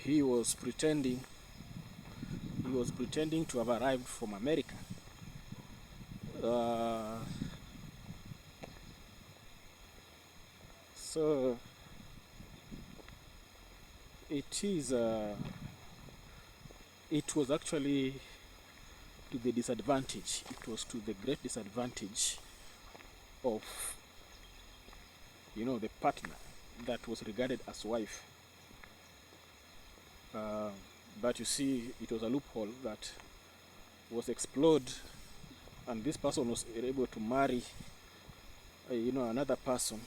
he was pretending to have arrived from America. So it was actually to the disadvantage. It was to the great disadvantage of, the partner that was regarded as wife. But you see, it was a loophole that was explored, and this person was able to marry, another person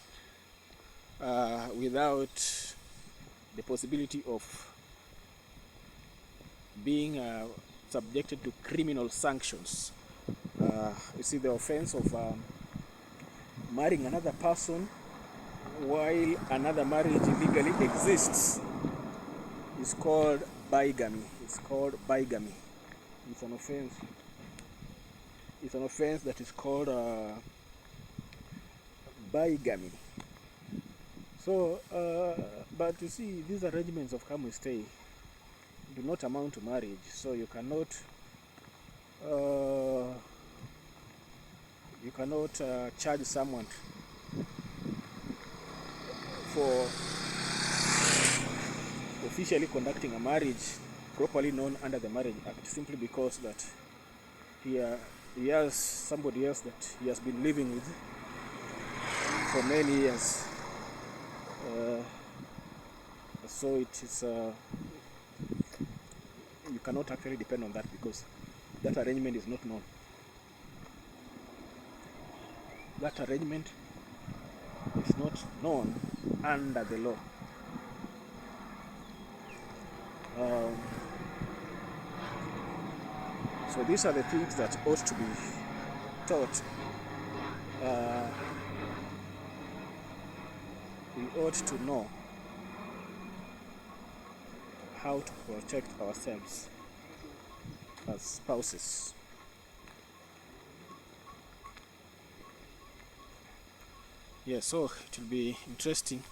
without the possibility of being subjected to criminal sanctions. You see, the offense of marrying another person while another marriage legally exists is called bigamy. It's called bigamy. It's an offense. It's an offense that is called bigamy. So, but you see, these arrangements of come and stay do not amount to marriage. So you cannot charge someone for officially conducting a marriage properly known under the Marriage Act simply because that he has somebody else that he has been living with for many years. So it is you cannot actually depend on that because that arrangement is not known. That arrangement is not known under the law. So these are the things that ought to be taught. We ought to know how to protect ourselves as spouses. Yeah, so it will be interesting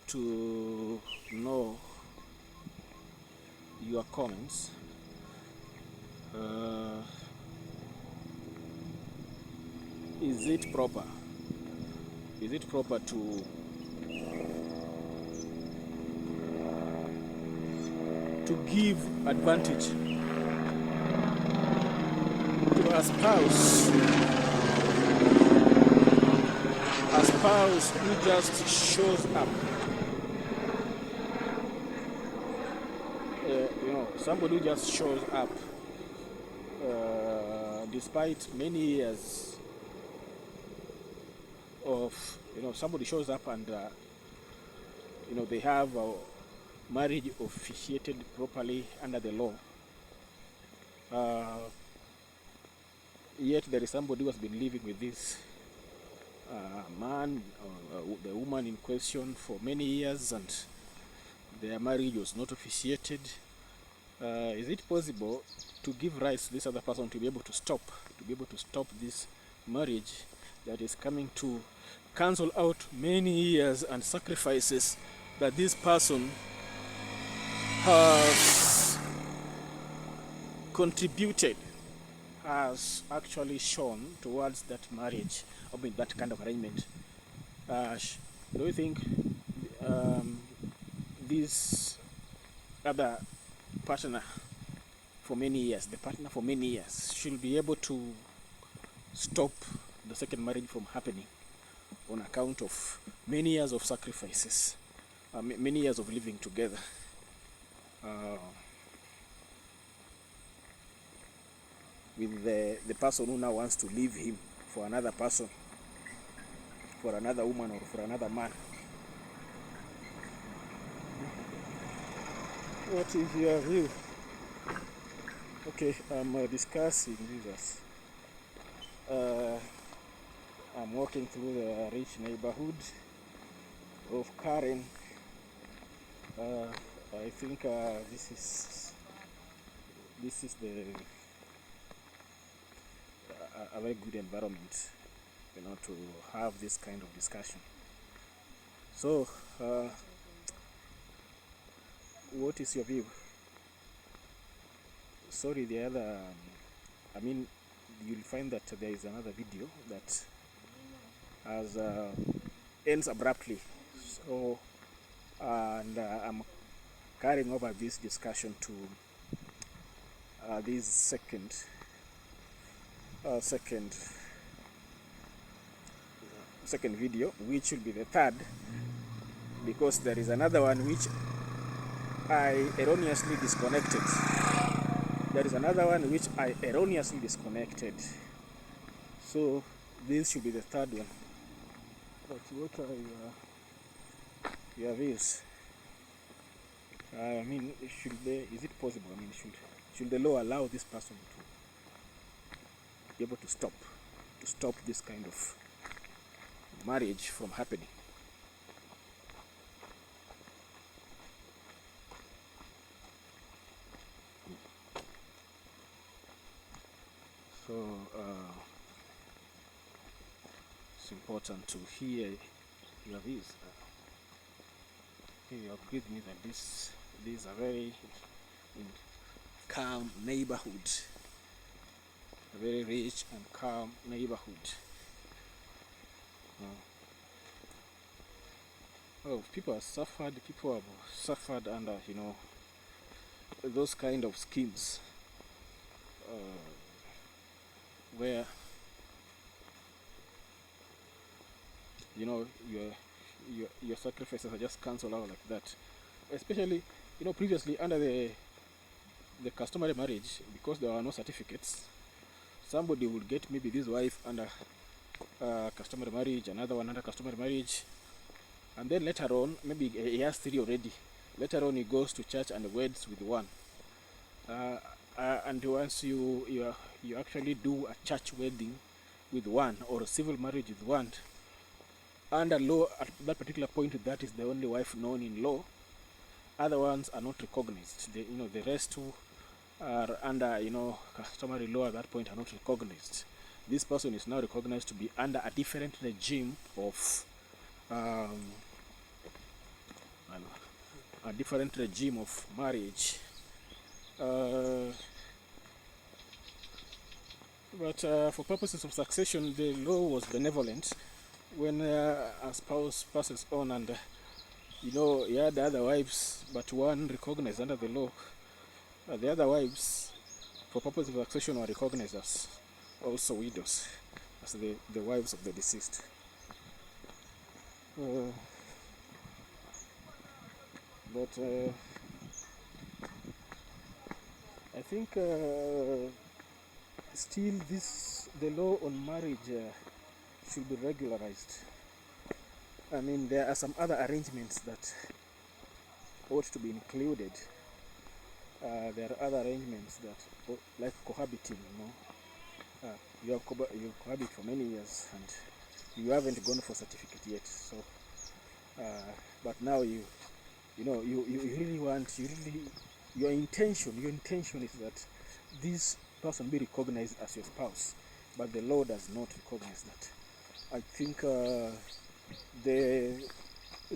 to know your comments. Is it proper? Is it proper to give advantage to a spouse who just shows up? Somebody who just shows up despite many years of, somebody shows up and, they have a marriage officiated properly under the law. Yet there is somebody who has been living with this man or the woman in question for many years and their marriage was not officiated. Is it possible to give rights to this other person to be able to stop this marriage that is coming to cancel out many years and sacrifices that this person has contributed, has actually shown towards that marriage, that kind of arrangement? Do you think this other partner for many years, should be able to stop the second marriage from happening on account of many years of sacrifices, many years of living together? With the person who now wants to leave him for another person, for another woman or for another man. What is your view? Okay, I'm discussing this. I'm walking through the rich neighborhood of Karen. I think this is a very good environment, to have this kind of discussion. So what is your view? Sorry, the other, I mean, you'll find that there is another video that has ends abruptly. So, and I'm carrying over this discussion to this second video, which will be the third, because there is another one which I erroneously disconnected. There is another one which I erroneously disconnected. So this should be the third one. But what are your views? I mean, is it possible? I mean, should the law allow this person to be able to stop this kind of marriage from happening? So it's important to hear your views. You agree with me that this is a very calm neighborhood, a very rich and calm neighborhood. Well, people have suffered under, those kind of schemes where your sacrifices are just cancelled out like that. Especially, previously under the customary marriage, because there were no certificates, somebody would get maybe this wife under customary marriage, another one under customary marriage, and then later on, maybe he has 3 already. Later on, he goes to church and weds with one. And once you actually do a church wedding with one, or a civil marriage with one, under law at that particular point, that is the only wife known in law. Other ones are not recognized. The rest who are under customary law at that point are not recognized. This person is now recognized to be under a different regime of marriage. But for purposes of succession, the law was benevolent. When a spouse passes on and he had other wives, but one recognized under the law, the other wives, for purposes of succession, were recognized as also widows, as the wives of the deceased. But I think still the law on marriage should be regularized. I mean, there are some other arrangements that ought to be included. There are other arrangements that, like cohabiting, you cohabit for many years and you haven't gone for certificate yet. So, but now you really want, your intention is that this person be recognized as your spouse, but the law does not recognize that. I think the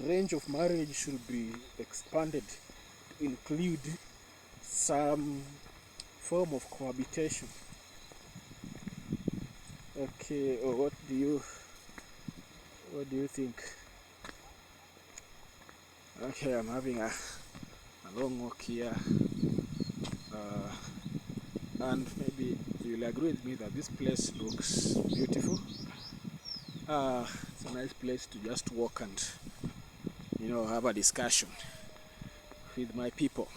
range of marriage should be expanded to include some form of cohabitation. Okay, what do you think? Okay, I'm having a long walk here, and maybe you'll agree with me that this place looks beautiful. It's a nice place to just walk and have a discussion with my people.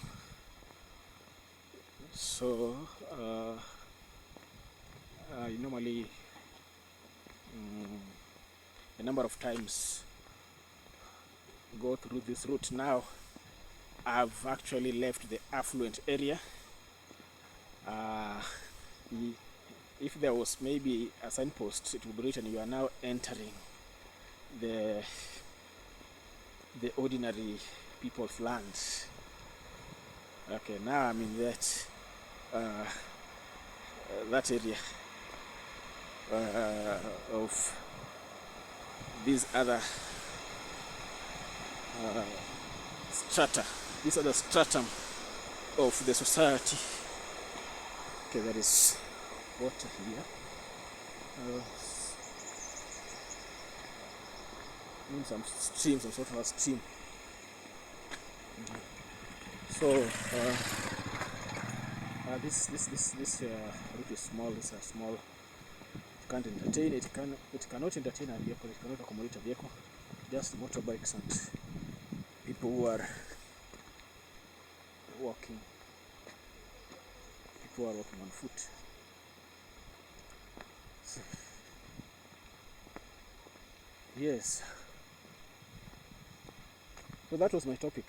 So I normally a number of times go through this route. Now I've actually left the affluent area. If there was maybe a signpost, it would be written, you are now entering the ordinary people's land. Okay, now I'm in that area of these other strata. this other stratum of the society. Okay, there is water here. Some stream, some sort of a stream. So this route is small. It's a small. It can't entertain. It cannot entertain a vehicle. It cannot accommodate a vehicle. Just motorbikes and people who are walking. People are walking on foot. So, yes. So that was my topic,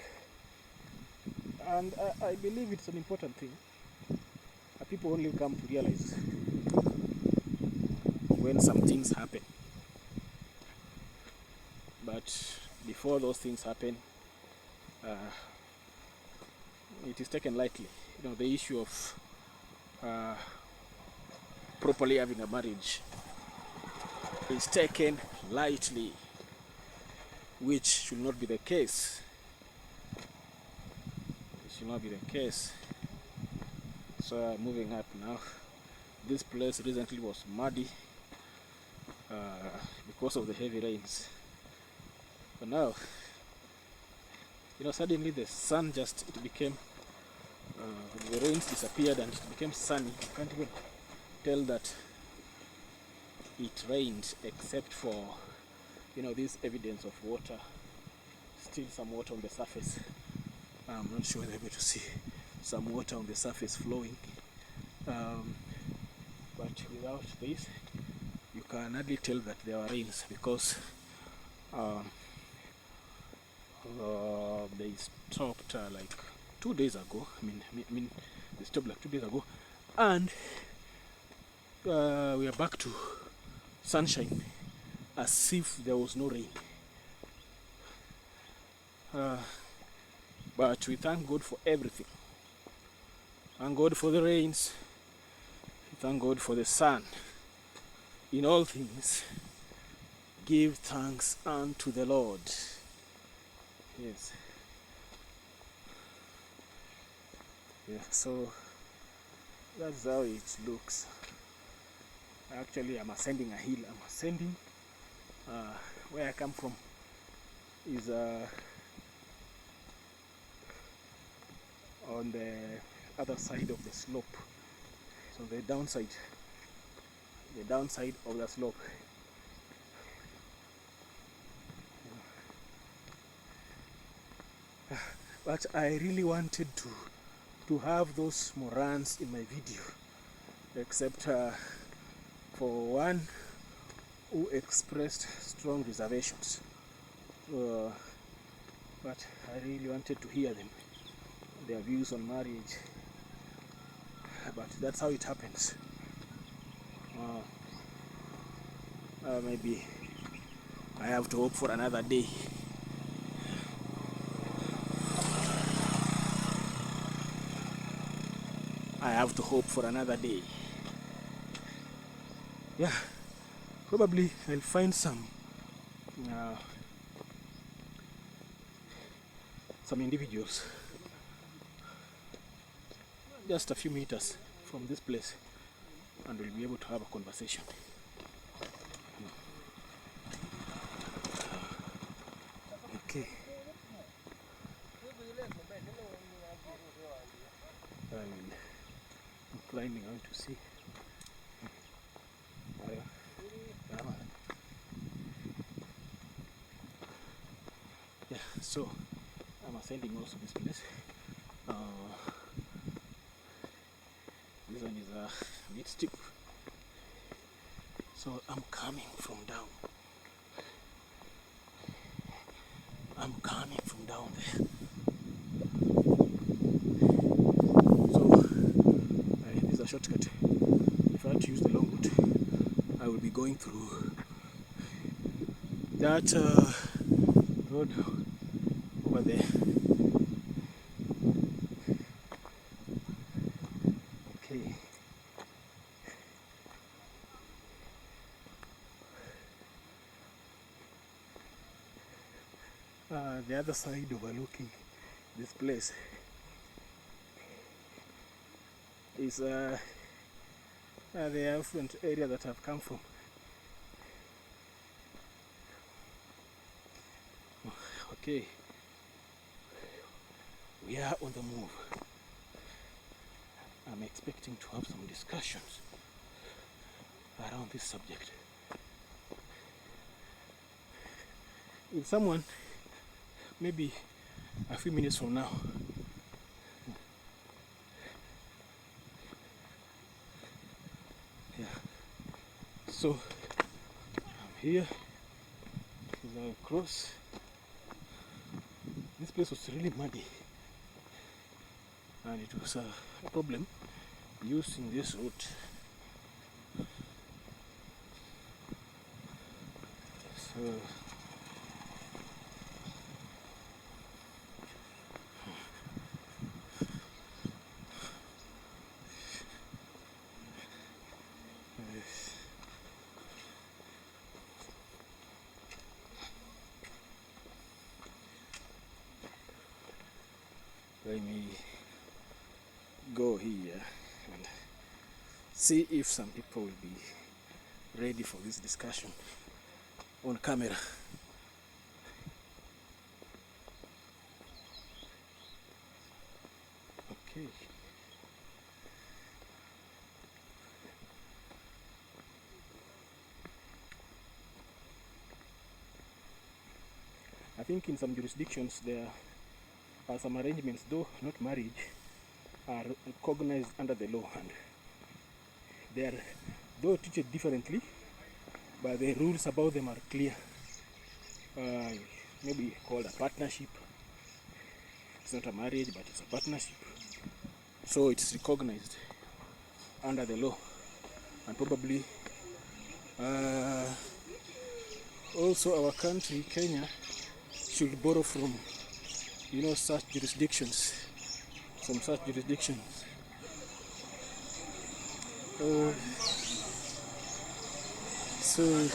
and I believe it's an important thing. People only come to realize when some things happen, but before those things happen, it is taken lightly. You know, the issue of properly having a marriage is taken lightly, which should not be the case. It should not be the case. So moving up now, this place recently was muddy because of the heavy rains. But now, you know, suddenly the sun it became, the rains disappeared and it became sunny. You can't even tell that it rained, except for, you know, this evidence of water, still some water on the surface. I'm not sure they're able to see some water on the surface flowing, but without this you can hardly tell that there are rains, because they stopped like 2 days ago. I mean they stopped like 2 days ago, and we are back to sunshine as if there was no rain. But we thank God for everything. Thank God for the rains. Thank God for the sun. In all things, give thanks unto the Lord. Yes. Yeah, so that's how it looks. Actually, I'm ascending a hill. I'm ascending. Where I come from is on the other side of the slope. So the downside of the slope. But I really wanted to have those morans in my video, except for one who expressed strong reservations. But I really wanted to hear them, their views on marriage. But that's how it happens. Maybe I have to hope for another day. I have to hope for another day. Yeah, probably I'll find some individuals just a few meters from this place, and we'll be able to have a conversation. Okay. I'm climbing out to see. Yeah, so I'm ascending also this place. This one is a bit steep, so I'm coming from down. I'm coming from down there. So this is a shortcut. If I had to use the long route, I will be going through that road over there. Okay. The other side overlooking this place is the affluent area that I've come from. Okay, we are on the move. I'm expecting to have some discussions around this subject. With someone, maybe a few minutes from now. Yeah. So I'm here. As I cross, this place was really muddy, and it was a problem using this route. So let me go here and see if some people will be ready for this discussion on camera. Okay. I think in some jurisdictions there are some arrangements, though not marriage, are recognized under the law, and they are though treated differently, but the rules about them are clear. Maybe called a partnership. It's not a marriage, but it's a partnership. So it's recognized under the law, and probably also our country, Kenya, should borrow from such jurisdictions, some such jurisdictions. So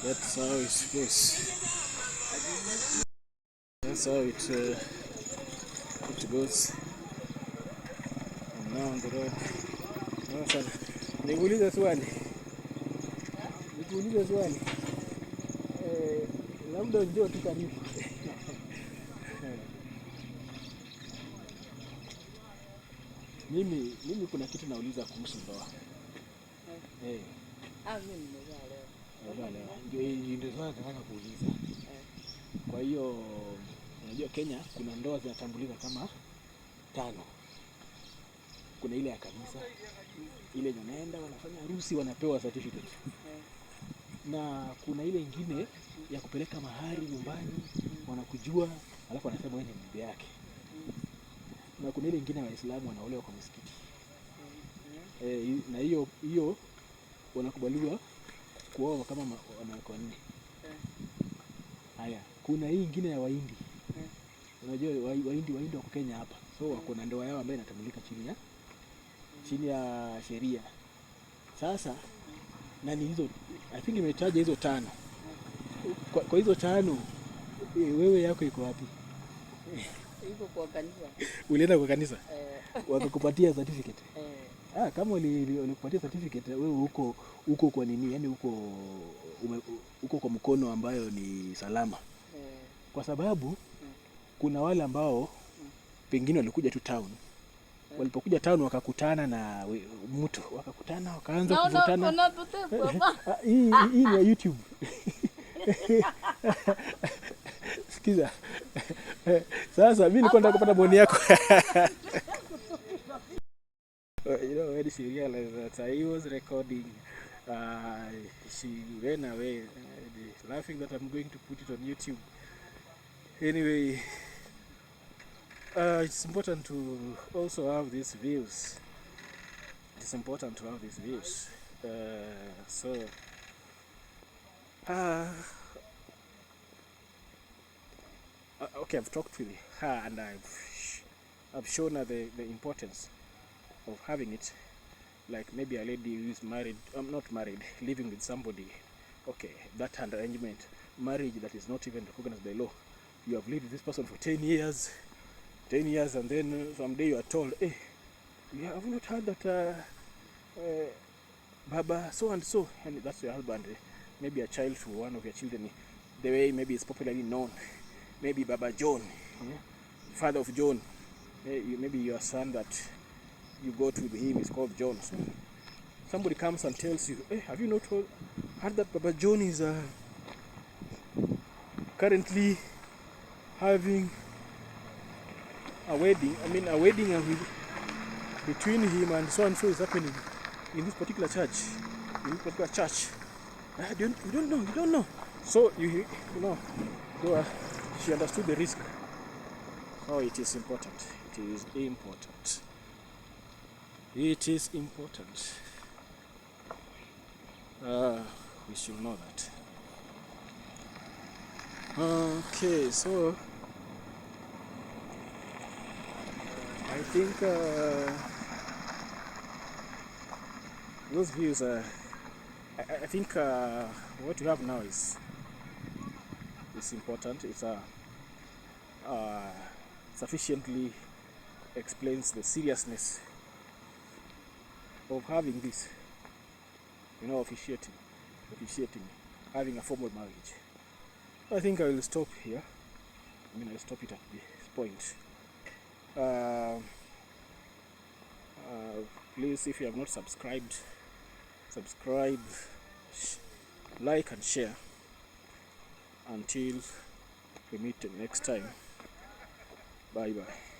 that's how it goes. That's how it goes. I'm now on the road. Sasa nikuulize swali, labda njoo tu karibu. Mimi kuna kitu nauliza kuhusu ndoa. Mimi ndio nataka kuuliza. Kwa hiyo unajua Kenya kuna ndoa zinatambulika kama 5. Kuna ile ya kanisa, ile wanaenda wanafanya harusi wanapewa certificate. Na kuna ile ingine ya kupeleka mahari nyumbani, wanakujua, alafu wanasema wewe ni bibi yake. Na kuna ile ingine ya Waislamu wanaolewa kwa msikiti. Na hiyo wanakubaliwa kuoa kama wanawake wanne. Haya, kuna hii ingine ya Wahindi. Unajua Wahindi wako Kenya hapa. So wako na ndoa yao ambayo inatambulika chini ya sheria. Sasa nani hizo? I think imetaja hizo 5. Kwa hizo 5 wewe yako iko wapi? Iko kwa kanisa. Ulienda kwa kanisa? Wakakupatia certificate? Kama walikupatia certificate, wewe uko kwa nini? Yaani uko kwa mkono ambayo ni salama. Kwa sababu kuna wale ambao pengine walikuja tu town. Walipokuja town wakakutana na mtu, wakaanza kuvutana. Hii ni ya YouTube. Sikiza. Sasa mimi nilikuwa nataka kupata maoni yako. When she realized that I was recording, she ran away, laughing that I'm going to put it on YouTube. Anyway, it's important to also have these views. Okay, I've talked with her and I've shown her the importance of having it. Like maybe a lady who is married, not married, living with somebody. Okay, that arrangement, marriage that is not even recognized by law. you have lived with this person for 10 years, and then someday you are told, hey, you have not heard that Baba so and so, and that's your husband, maybe a child to one of your children, the way maybe it's popularly known, maybe Baba John, father of John, maybe your son that you go to him is called John. So somebody comes and tells you, hey, have you not heard that Baba John is currently having a wedding? I mean, a wedding between him and so is happening in this particular church. You don't know. So you know, she understood the risk. So it is important. It is important. We should know that. Okay, so I think those views are. I think what you have now is important. It's sufficiently explains the seriousness of having this, officiating, having a formal marriage. I think I will stop here. I'll stop it at this point. Please, if you have not subscribed, subscribe, like and share. Until we meet next time. Bye bye.